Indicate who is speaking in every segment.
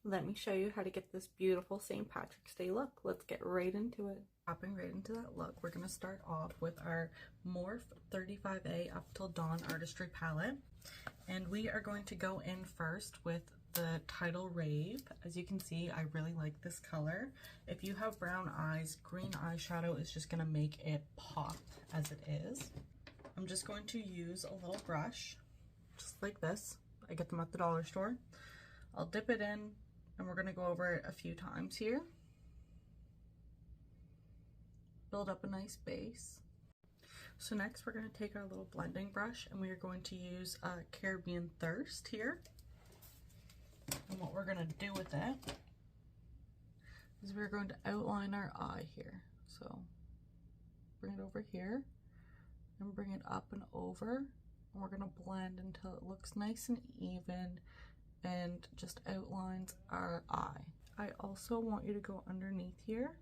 Speaker 1: Let me show you how to get this beautiful St. Patrick's Day look. Let's get right into it. Hopping right into that look, we're going to start off with our Morph 35A Up Till Dawn Artistry palette. And we are going to go in first with the Tidal Rave. As you can see, I really like this color. If you have brown eyes, green eyeshadow is just going to make it pop as it is. I'm just going to use a little brush, just like this. I get them at the dollar store. I'll dip it in, and we're going to go over it a few times here. Build up a nice base. So next we're going to take our little blending brush and we are going to use Caribbean Thirst here. And what we're going to do with it is we're going to outline our eye here. So bring it over here and bring it up and over. And we're going to blend until it looks nice and even and just outlines our eye. I also want you to go underneath here.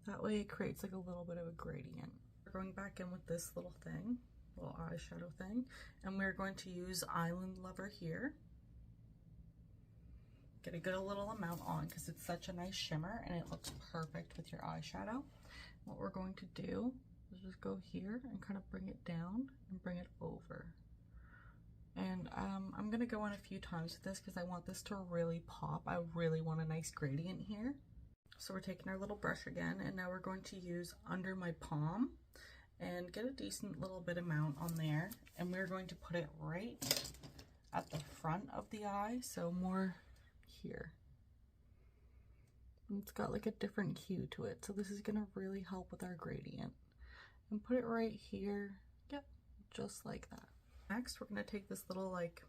Speaker 1: That way it creates like a little bit of a gradient. We're going back in with this little thing, little eyeshadow thing, and we're going to use Island Lover here. Get a good little amount on because it's such a nice shimmer and it looks perfect with your eyeshadow. What we're going to do is just go here and kind of bring it down and bring it over. And I'm going to go in a few times with this because I want this to really pop. I really want a nice gradient here. So we're taking our little brush again, and now we're going to use under my palm and get a decent little bit amount on there. And we're going to put it right at the front of the eye, so more here. And it's got like a different hue to it, so this is going to really help with our gradient. And put it right here, yep, just like that. Next, we're going to take this little like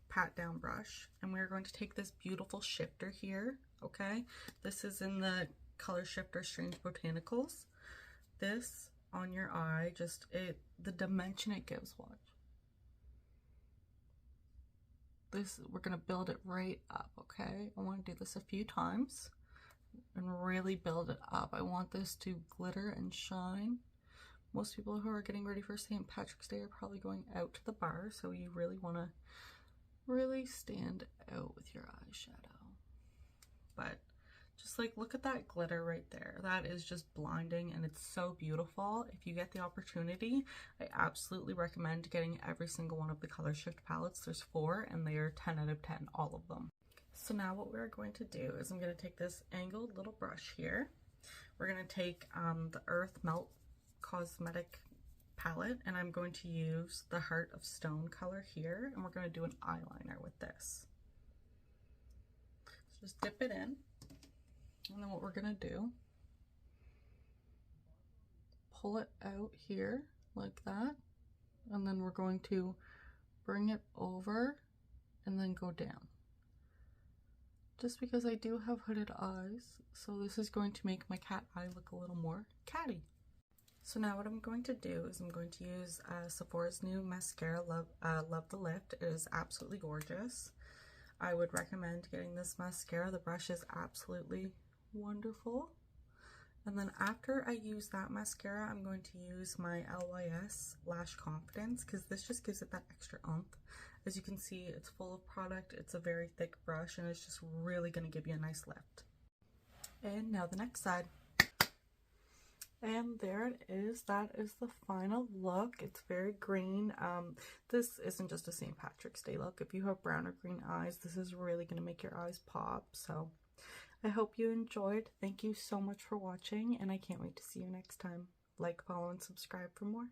Speaker 1: pat down brush and we're going to take this beautiful shifter here, okay? This is in the color shifter Strange Botanicals. This on your eye, just the dimension it gives, watch. This, we're going to build it right up, okay? I want to do this a few times and really build it up. I want this to glitter and shine. Most people who are getting ready for St. Patrick's Day are probably going out to the bar, so you really want to really stand out with your eyeshadow. But just like, look at that glitter right there. That is just blinding and it's so beautiful. If you get the opportunity, I absolutely recommend getting every single one of the color shift palettes. There's 4 and they are 10 out of 10, all of them. So now what we're going to do is I'm going to take this angled little brush here. We're going to take the Earth Melt Cosmetic palette and I'm going to use the Heart of Stone color here, and we're going to do an eyeliner with this. So just dip it in, and then what we're going to do, pull it out here like that, and then we're going to bring it over and then go down. Just because I do have hooded eyes, so this is going to make my cat eye look a little more catty. So now what I'm going to do is I'm going to use Sephora's new mascara, Love the Lift. It is absolutely gorgeous. I would recommend getting this mascara. The brush is absolutely wonderful. And then after I use that mascara, I'm going to use my LYS Lash Confidence because this just gives it that extra oomph. As you can see, it's full of product. It's a very thick brush and it's just really going to give you a nice lift. And now the next side. And there it is. That is the final look. It's very green. This isn't just a St. Patrick's Day look. If you have brown or green eyes, this is really going to make your eyes pop. So I hope you enjoyed. Thank you so much for watching, and I can't wait to see you next time. Like, follow, and subscribe for more.